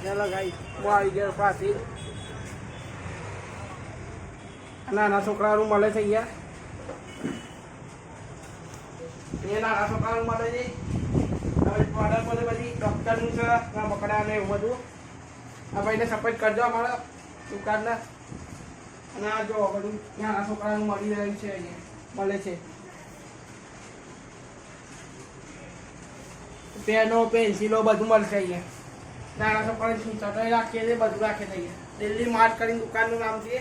ચાલો ગાઈ હું આવી ગયો પાછી નાના છોકરાનું મળે છે અહીંયા એ નાના છોકરાનું મળે છે હવે ઓર્ડર બધે બધી ડૉક્ટરનું છે મકડા ને એવું બધું આ ભાઈને સપોર્ટ કરજો અમારા દુકાનના અને આ જો બધું નાના છોકરાનું મળી રહ્યું છે અહીંયા મળે છે પેનો પેન્સિલો બધું મળશે અહીંયા નાના છોકરાની ચટણી રાખીએ છીએ બધું રાખીએ છીએ દિલ્હી માર્ટ કરીને દુકાનનું નામ છે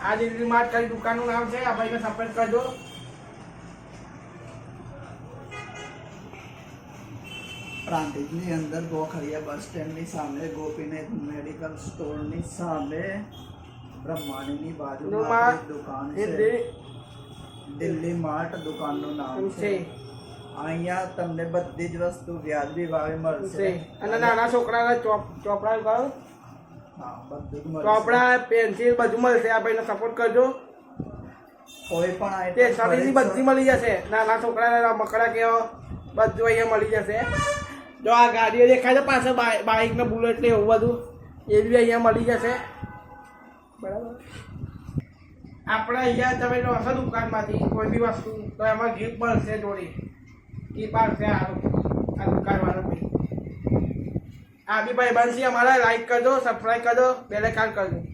આ દિલ્હી માર્ટ કરી દુકાનનું નામ છે આ ભાઈને સપોર્ટ કરજો પ્રાંતિજની અંદર ગોખરિયા બસ સ્ટેન્ડની સામે ગોપીનાથ મેડિકલ સ્ટોરની સામે બ્રહ્માણીની બાજુમાં દુકાન છે દિલ્હી માર્ટ દુકાનનું નામ છે અહીંયા તમને બધી જ વસ્તુ વ્યાજબી ભાવે મળશે અને નાના છોકરાના ચોપડા કહો હા બધું જ મળશે ચોપડા પેન્સિલ બધું મળશે આ ભાઈને સપોર્ટ કરજો કોઈ પણ સ્ટેશનરીની બધી મળી જશે નાના છોકરાના મકડા કેવો બધું અહીંયા મળી જશે જો આ ગાડીઓ દેખાય છે પાછળ બાઇક ને બુલેટ ને એવું બધું એ બી અહીંયા મળી જશે બરાબર આપણે અહીંયા તમે જો હશો દુકાનમાંથી કોઈ બી વસ્તુ તો એમાં ગિફ્ટ મળશે જોડી એ પાડશે આ દુકાનવાળો ભાઈ આ બી ભાઈ બનશે અમારા લાઈક કરજો સબસ્ક્રાઈબ કરજો બેલ આઇકન કરજો